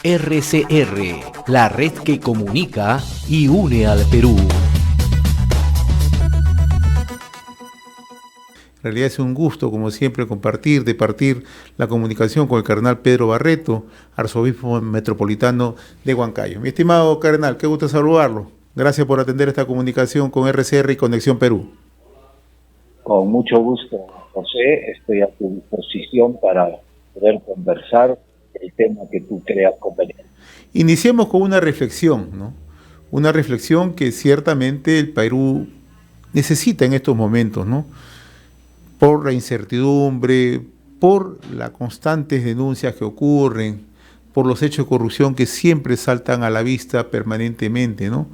RCR, la red que comunica y une al Perú. En realidad es un gusto, como siempre, compartir la comunicación con el cardenal Pedro Barreto, arzobispo metropolitano de Huancayo. Mi estimado cardenal, qué gusto saludarlo. Gracias por atender esta comunicación con RCR y Conexión Perú. Con mucho gusto, José. Estoy a tu disposición para poder conversar el tema que tú creas conveniente. Iniciemos con una reflexión, ¿no? Una reflexión que ciertamente el Perú necesita en estos momentos, ¿no? Por la incertidumbre, por las constantes denuncias que ocurren, por los hechos de corrupción que siempre saltan a la vista permanentemente, ¿no?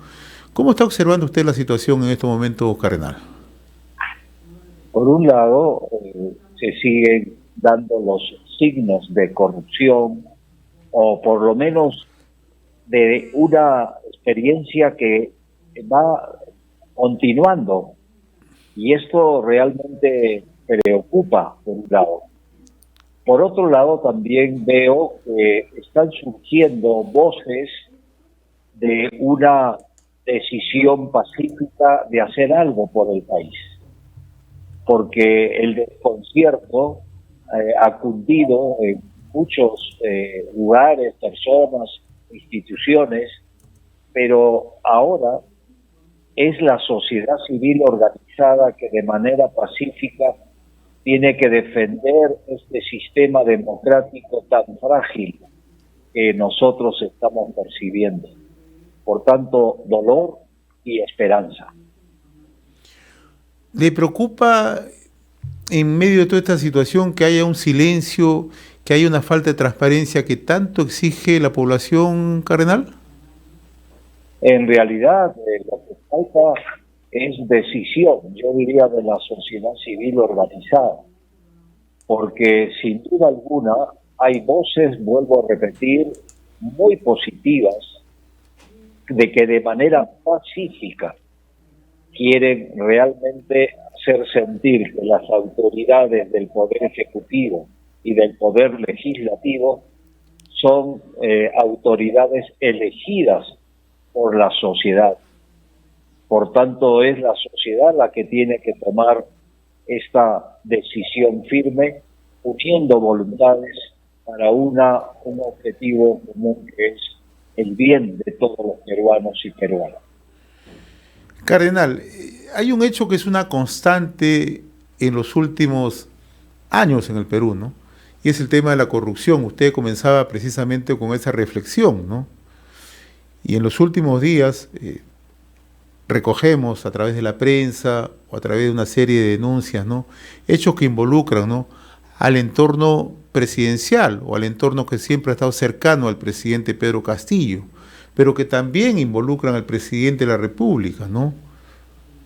¿Cómo está observando usted la situación en estos momentos, cardenal? Por un lado, se siguen dando los signos de corrupción, o por lo menos de una experiencia que va continuando, y esto realmente preocupa, por un lado. Por otro lado, también veo que están surgiendo voces de una decisión pacífica de hacer algo por el país, porque el desconcierto ha cundido en muchos lugares, personas, instituciones, pero ahora es la sociedad civil organizada que de manera pacífica tiene que defender este sistema democrático tan frágil que nosotros estamos percibiendo. Por tanto, dolor y esperanza. ¿Le preocupa en medio de toda esta situación que haya un silencio, que haya una falta de transparencia que tanto exige la población, cardenal? En realidad, lo que falta es decisión, yo diría, de la sociedad civil organizada, porque sin duda alguna hay voces, vuelvo a repetir, muy positivas, de que de manera pacífica quieren realmente hacer sentir que las autoridades del Poder Ejecutivo y del Poder Legislativo son autoridades elegidas por la sociedad. Por tanto, es la sociedad la que tiene que tomar esta decisión firme, uniendo voluntades para un objetivo común, que es el bien de todos los peruanos y peruanas. Cardenal, hay un hecho que es una constante en los últimos años en el Perú, ¿no? Y es el tema de la corrupción. Usted comenzaba precisamente con esa reflexión, ¿no? Y en los últimos días recogemos a través de la prensa o a través de una serie de denuncias, ¿no? Hechos que involucran, ¿no?, al entorno presidencial o al entorno que siempre ha estado cercano al presidente Pedro Castillo, pero que también involucran al presidente de la República, ¿no?,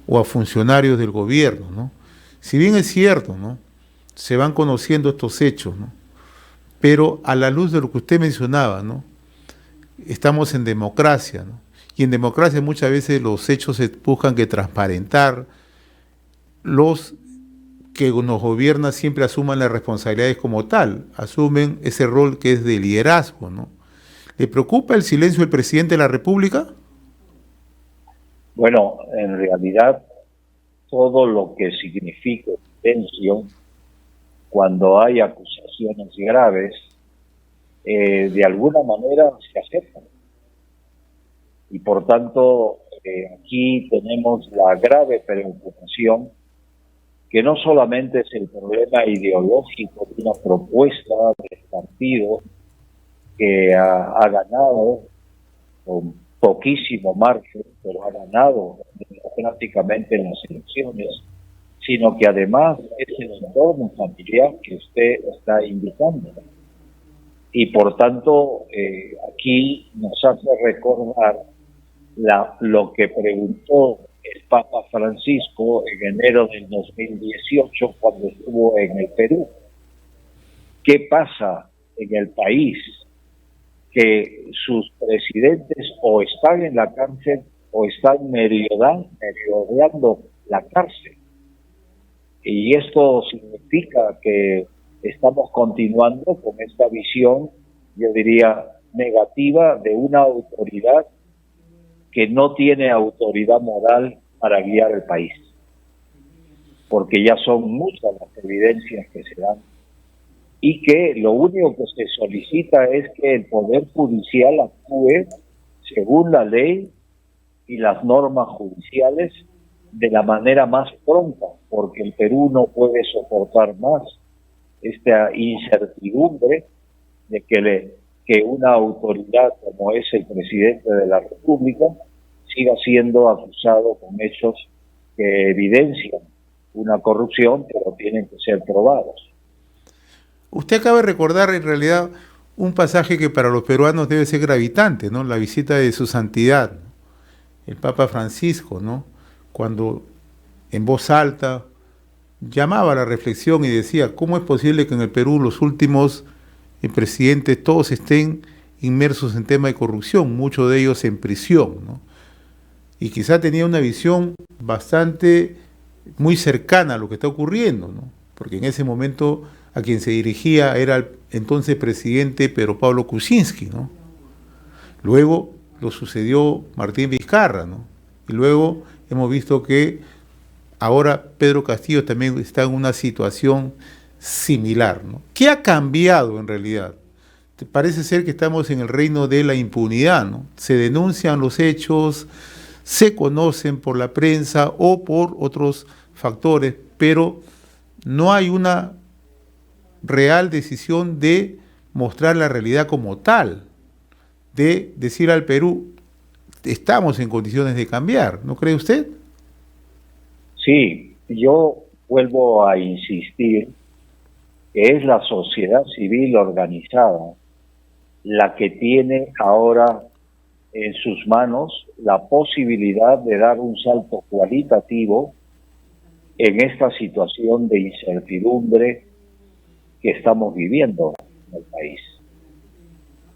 o a funcionarios del gobierno, ¿no? Si bien es cierto, ¿no?, se van conociendo estos hechos, ¿no?, pero a la luz de lo que usted mencionaba, ¿no?, estamos en democracia, ¿no? Y en democracia muchas veces los hechos se buscan que transparentar, los que nos gobiernan siempre asuman las responsabilidades como tal, asumen ese rol que es de liderazgo, ¿no? ¿Le preocupa el silencio del presidente de la República? Bueno, en realidad, todo lo que significa silencio, cuando hay acusaciones graves, de alguna manera se aceptan. Y por tanto, aquí tenemos la grave preocupación que no solamente es el problema ideológico de una propuesta del partido que ha ganado con poquísimo margen, pero ha ganado democráticamente en las elecciones, sino que además es el entorno familiar que usted está indicando. Y por tanto, aquí nos hace recordar lo que preguntó el Papa Francisco en enero del 2018 cuando estuvo en el Perú. ¿Qué pasa en el país? Que sus presidentes o están en la cárcel o están merodeando la cárcel. Y esto significa que estamos continuando con esta visión, yo diría, negativa de una autoridad que no tiene autoridad moral para guiar el país, porque ya son muchas las evidencias que se dan y que lo único que se solicita es que el Poder Judicial actúe según la ley y las normas judiciales de la manera más pronta, porque el Perú no puede soportar más esta incertidumbre de que una autoridad como es el presidente de la República siga siendo acusado con hechos que evidencian una corrupción, pero tienen que ser probados. Usted acaba de recordar en realidad un pasaje que para los peruanos debe ser gravitante, ¿no? La visita de su santidad, el Papa Francisco, ¿no? Cuando en voz alta llamaba a la reflexión y decía, ¿cómo es posible que en el Perú los últimos presidentes todos estén inmersos en tema de corrupción, muchos de ellos en prisión, ¿no? Y quizá tenía una visión bastante muy cercana a lo que está ocurriendo, ¿no? Porque en ese momento a quien se dirigía era el entonces presidente Pedro Pablo Kuczynski, ¿no? Luego lo sucedió Martín Vizcarra, ¿no? Y luego hemos visto que ahora Pedro Castillo también está en una situación similar, ¿no? ¿Qué ha cambiado en realidad? Parece ser que estamos en el reino de la impunidad, ¿no? Se denuncian los hechos, se conocen por la prensa o por otros factores, pero no hay una real decisión de mostrar la realidad como tal, de decir al Perú, estamos en condiciones de cambiar, ¿no cree usted? Sí, yo vuelvo a insistir que es la sociedad civil organizada la que tiene ahora en sus manos la posibilidad de dar un salto cualitativo en esta situación de incertidumbre que estamos viviendo en el país.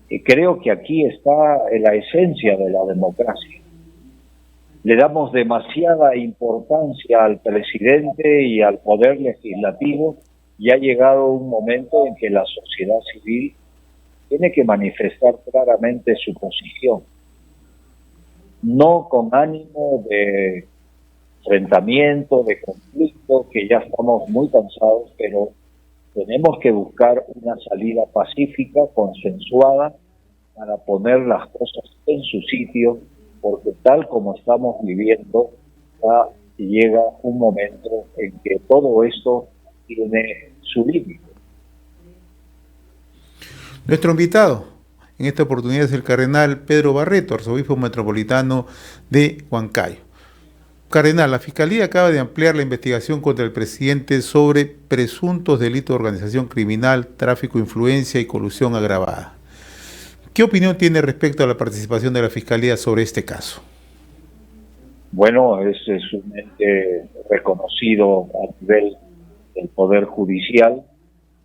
Y creo que aquí está la esencia de la democracia. Le damos demasiada importancia al presidente y al poder legislativo y ha llegado un momento en que la sociedad civil tiene que manifestar claramente su posición, no con ánimo de enfrentamiento, de conflicto, que ya estamos muy cansados, pero tenemos que buscar una salida pacífica, consensuada, para poner las cosas en su sitio, porque tal como estamos viviendo, ya llega un momento en que todo esto tiene su límite. Nuestro invitado en esta oportunidad es el cardenal Pedro Barreto, arzobispo metropolitano de Huancayo. Cardenal, la Fiscalía acaba de ampliar la investigación contra el presidente sobre presuntos delitos de organización criminal, tráfico de influencia y colusión agravada. ¿Qué opinión tiene respecto a la participación de la Fiscalía sobre este caso? Bueno, es un ente reconocido a nivel del Poder Judicial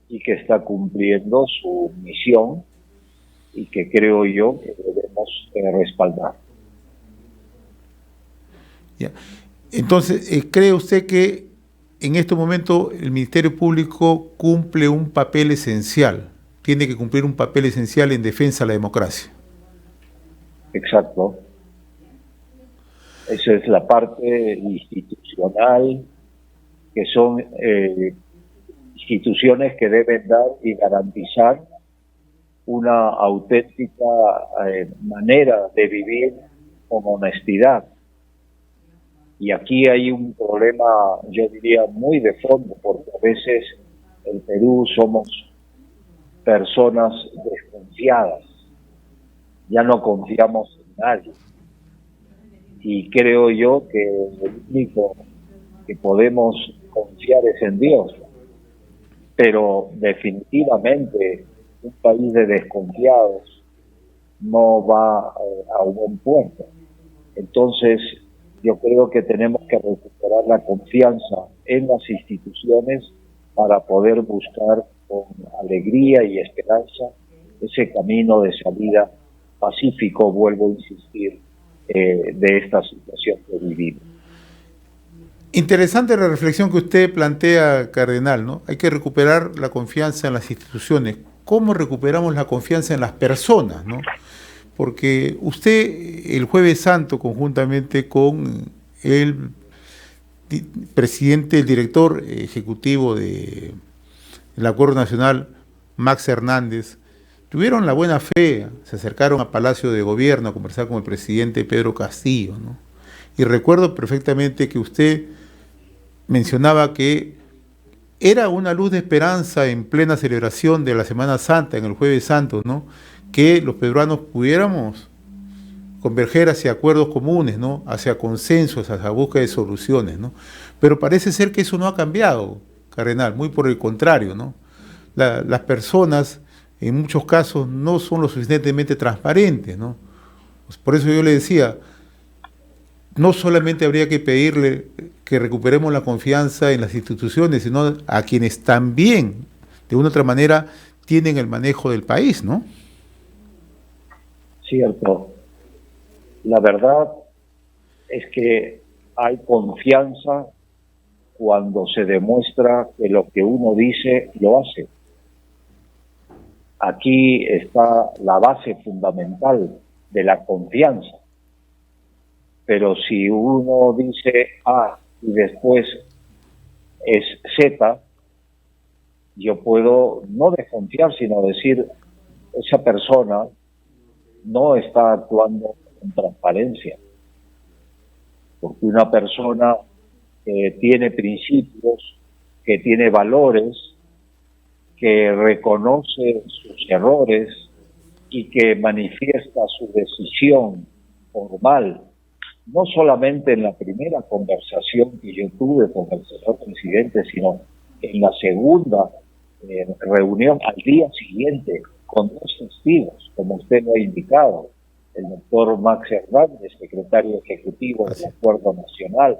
y que está cumpliendo su misión y que creo yo que debemos respaldar. Ya. Entonces, ¿cree usted que en este momento el Ministerio Público cumple un papel esencial? Tiene que cumplir un papel esencial en defensa de la democracia. Exacto. Esa es la parte institucional, que son instituciones que deben dar y garantizar una auténtica manera de vivir con honestidad. Y aquí hay un problema, yo diría, muy de fondo, porque a veces en Perú somos personas desconfiadas, ya no confiamos en nadie. Y creo yo que el único que podemos confiar es en Dios. Pero definitivamente un país de desconfiados no va a un buen puerto. Entonces, yo creo que tenemos que recuperar la confianza en las instituciones para poder buscar con alegría y esperanza ese camino de salida pacífico, vuelvo a insistir, de esta situación que vivimos. Interesante la reflexión que usted plantea, cardenal, ¿no? Hay que recuperar la confianza en las instituciones. cómo recuperamos la confianza en las personas, ¿no? Porque usted el Jueves Santo, conjuntamente con el presidente, el director ejecutivo del Acuerdo Nacional, Max Hernández, tuvieron la buena fe, se acercaron a Palacio de Gobierno a conversar con el presidente Pedro Castillo, ¿no? Y recuerdo perfectamente que usted mencionaba que era una luz de esperanza en plena celebración de la Semana Santa, en el Jueves Santo, ¿no? Que los peruanos pudiéramos converger hacia acuerdos comunes, ¿no? Hacia consensos, hacia búsqueda de soluciones, ¿no? Pero parece ser que eso no ha cambiado, cardenal, muy por el contrario, ¿no? Las personas en muchos casos no son lo suficientemente transparentes, ¿no? Pues por eso yo le decía, no solamente habría que pedirle que recuperemos la confianza en las instituciones, sino a quienes también, de una u otra manera, tienen el manejo del país, ¿no? Cierto. La verdad es que hay confianza cuando se demuestra que lo que uno dice lo hace. Aquí está la base fundamental de la confianza. Pero si uno dice A y después es Z, yo puedo no desconfiar, sino decir, esa persona no está actuando con transparencia. Porque una persona que tiene principios, que tiene valores, que reconoce sus errores y que manifiesta su decisión formal, no solamente en la primera conversación que yo tuve con el señor presidente, sino en la segunda reunión al día siguiente con dos testigos, como usted lo ha indicado, el doctor Max Hernández, secretario ejecutivo del Acuerdo Nacional,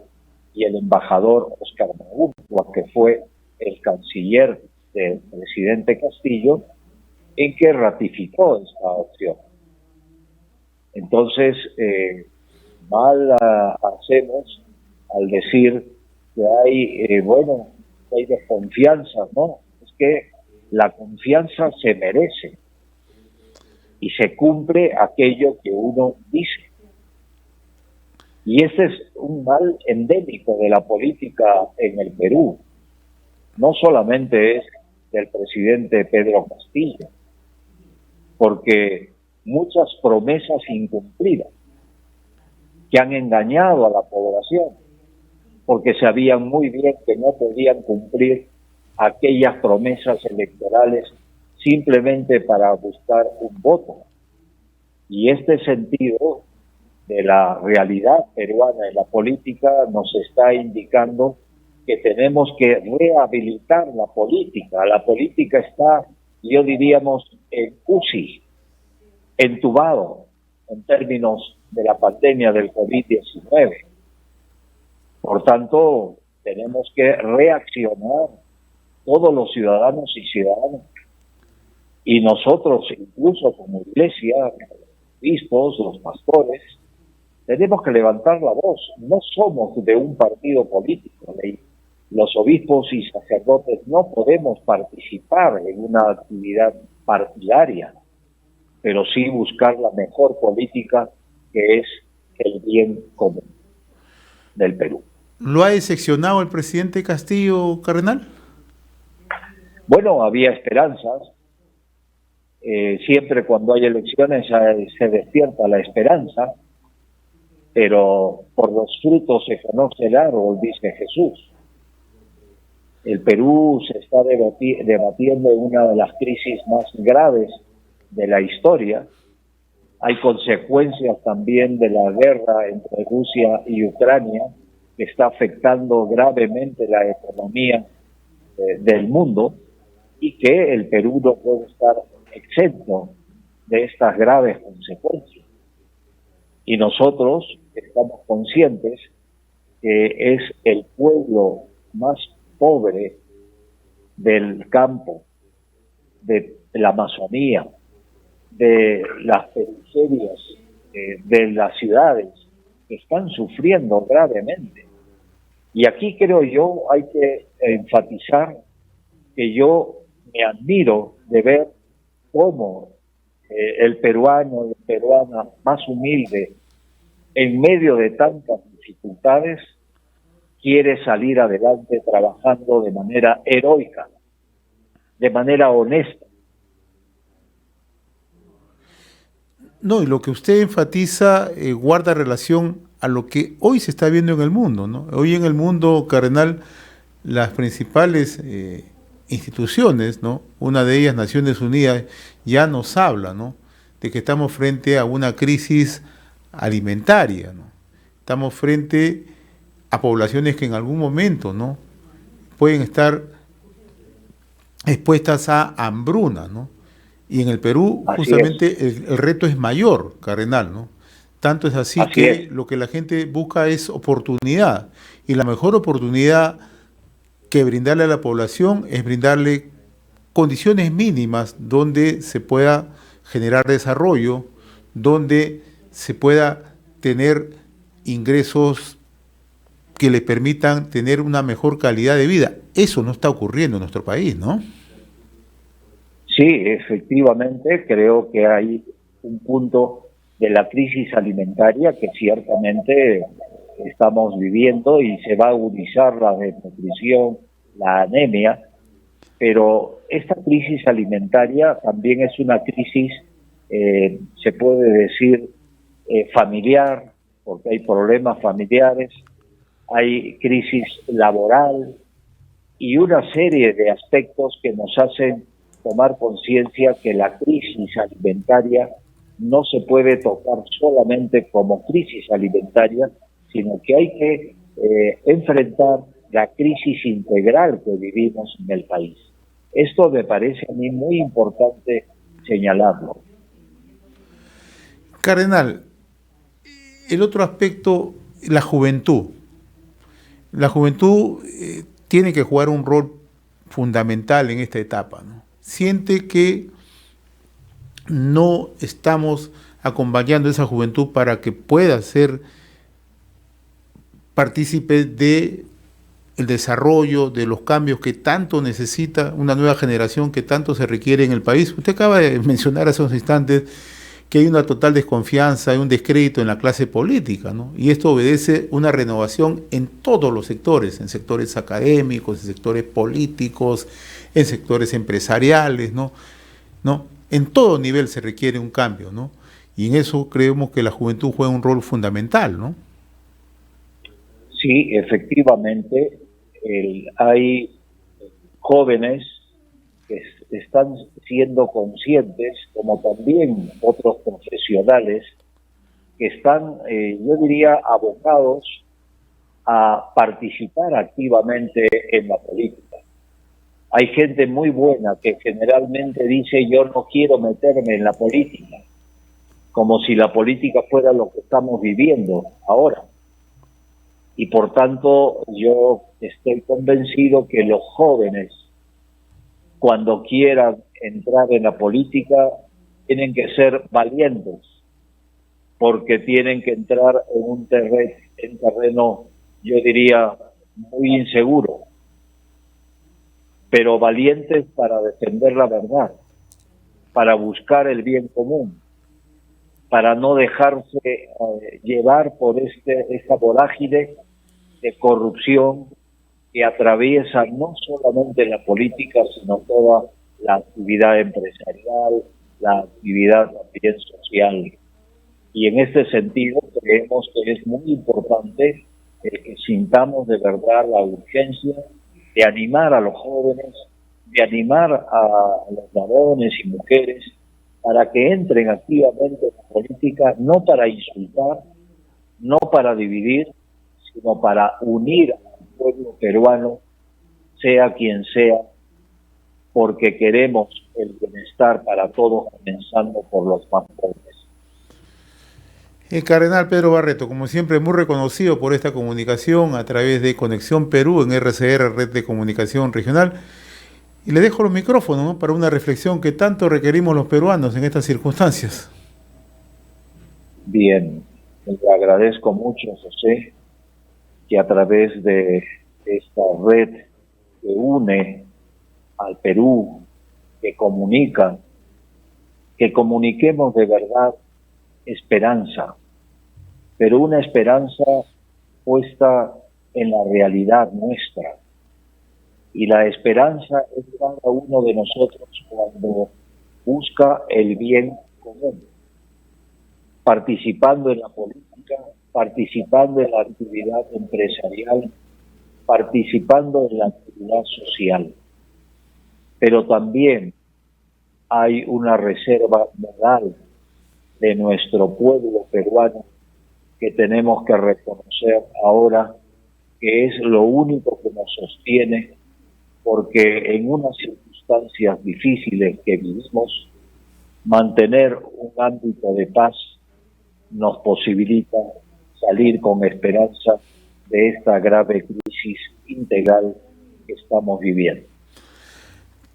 y el embajador Oscar Maguncua, que fue el canciller del presidente Castillo, en que ratificó esta opción. Entonces, mal hacemos al decir que hay, hay desconfianza, ¿no? Es que la confianza se merece y se cumple aquello que uno dice. Y ese es un mal endémico de la política en el Perú. No solamente es del presidente Pedro Castillo, porque muchas promesas incumplidas que han engañado a la población, porque sabían muy bien que no podían cumplir aquellas promesas electorales simplemente para buscar un voto. Y este sentido de la realidad peruana en la política nos está indicando que tenemos que rehabilitar la política. La política está, yo diríamos, en UCI, entubado, en términos de la pandemia del COVID-19. Por tanto, tenemos que reaccionar todos los ciudadanos y ciudadanas, y nosotros incluso como iglesia, los obispos, los pastores, tenemos que levantar la voz. No somos de un partido político. Los obispos y sacerdotes no podemos participar en una actividad partidaria, pero sí buscar la mejor política, que es el bien común del Perú. ¿Lo ha decepcionado el presidente Castillo, cardenal? Bueno, había esperanzas. Siempre cuando hay elecciones se despierta la esperanza, pero por los frutos se conoce el árbol, dice Jesús. El Perú se está debatiendo en una de las crisis más graves de la historia. Hay consecuencias también de la guerra entre Rusia y Ucrania, que está afectando gravemente la economía del mundo, y que el Perú no puede estar exento de estas graves consecuencias. Y nosotros estamos conscientes que es el pueblo más pobre del campo, de la Amazonía, de las periferias, de las ciudades, que están sufriendo gravemente. Y aquí creo yo hay que enfatizar que yo me admiro de ver cómo el peruano y la peruana más humilde, en medio de tantas dificultades, quiere salir adelante trabajando de manera heroica, de manera honesta. No, y lo que usted enfatiza guarda relación a lo que hoy se está viendo en el mundo, ¿no? Hoy en el mundo, cardenal, las principales instituciones, ¿no? Una de ellas, Naciones Unidas, ya nos habla, ¿no? De que estamos frente a una crisis alimentaria, ¿no? Estamos frente a poblaciones que en algún momento, ¿no? Pueden estar expuestas a hambruna, ¿no? Y en el Perú, Así justamente, el reto es mayor, cardenal, ¿no? Tanto es así que lo que la gente busca es oportunidad. Y la mejor oportunidad que brindarle a la población es brindarle condiciones mínimas donde se pueda generar desarrollo, donde se pueda tener ingresos que le permitan tener una mejor calidad de vida. Eso no está ocurriendo en nuestro país, ¿no? Sí, efectivamente, creo que hay un punto de la crisis alimentaria que ciertamente estamos viviendo y se va a agudizar la desnutrición, la anemia, pero esta crisis alimentaria también es una crisis, se puede decir, familiar, porque hay problemas familiares, hay crisis laboral y una serie de aspectos que nos hacen tomar conciencia que la crisis alimentaria no se puede tocar solamente como crisis alimentaria, sino que hay que enfrentar la crisis integral que vivimos en el país. Esto me parece a mí muy importante señalarlo. Cardenal, el otro aspecto, la juventud. La juventud tiene que jugar un rol fundamental en esta etapa, ¿no? Siente que no estamos acompañando a esa juventud para que pueda ser partícipe de el desarrollo, de los cambios que tanto necesita una nueva generación, que tanto se requiere en el país. Usted acaba de mencionar hace unos instantes que hay una total desconfianza, hay un descrédito en la clase política, ¿no? Y esto obedece una renovación en todos los sectores, en sectores académicos, en sectores políticos, en sectores empresariales, ¿no? En todo nivel se requiere un cambio, ¿no? Y en eso creemos que la juventud juega un rol fundamental, ¿no? Sí, efectivamente, hay jóvenes que están siendo conscientes, como también otros profesionales, que están, yo diría, abocados a participar activamente en la política. Hay gente muy buena que generalmente dice yo no quiero meterme en la política, como si la política fuera lo que estamos viviendo ahora. Y por tanto yo estoy convencido que los jóvenes, cuando quieran entrar en la política, tienen que ser valientes, porque tienen que entrar en un terreno, yo diría, muy inseguro, pero valientes para defender la verdad, para buscar el bien común, para no dejarse llevar por esta vorágine de corrupción que atraviesa no solamente la política, sino toda la actividad empresarial, la actividad también social. Y en este sentido creemos que es muy importante que sintamos de verdad la urgencia de animar a los jóvenes, de animar a los varones y mujeres para que entren activamente en la política, no para insultar, no para dividir, sino para unir al pueblo peruano, sea quien sea, porque queremos el bienestar para todos, comenzando por los más pobres. El cardenal Pedro Barreto, como siempre, muy reconocido por esta comunicación a través de Conexión Perú en RCR, Red de Comunicación Regional. Y le dejo los micrófonos, ¿no?, para una reflexión que tanto requerimos los peruanos en estas circunstancias. Bien, le agradezco mucho, José, que a través de esta red que une al Perú, que comunica, que comuniquemos de verdad esperanza, pero una esperanza puesta en la realidad nuestra. Y la esperanza es cada uno de nosotros cuando busca el bien común, participando en la política, participando en la actividad empresarial, participando en la actividad social. Pero también hay una reserva moral de nuestro pueblo peruano que tenemos que reconocer ahora, que es lo único que nos sostiene, porque en unas circunstancias difíciles que vivimos, mantener un ámbito de paz nos posibilita salir con esperanza de esta grave crisis integral que estamos viviendo.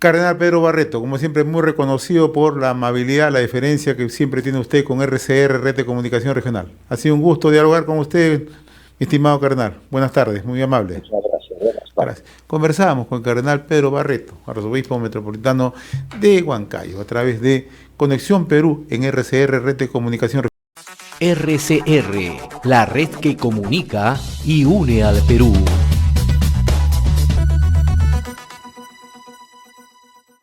Cardenal Pedro Barreto, como siempre, muy reconocido por la amabilidad, la deferencia que siempre tiene usted con RCR, Red de Comunicación Regional. Ha sido un gusto dialogar con usted, mi estimado cardenal. Buenas tardes, muy amable. Muchas gracias. Buenas tardes. Gracias. Conversábamos con el cardenal Pedro Barreto, arzobispo metropolitano de Huancayo, a través de Conexión Perú en RCR, Red de Comunicación Regional. RCR, la red que comunica y une al Perú.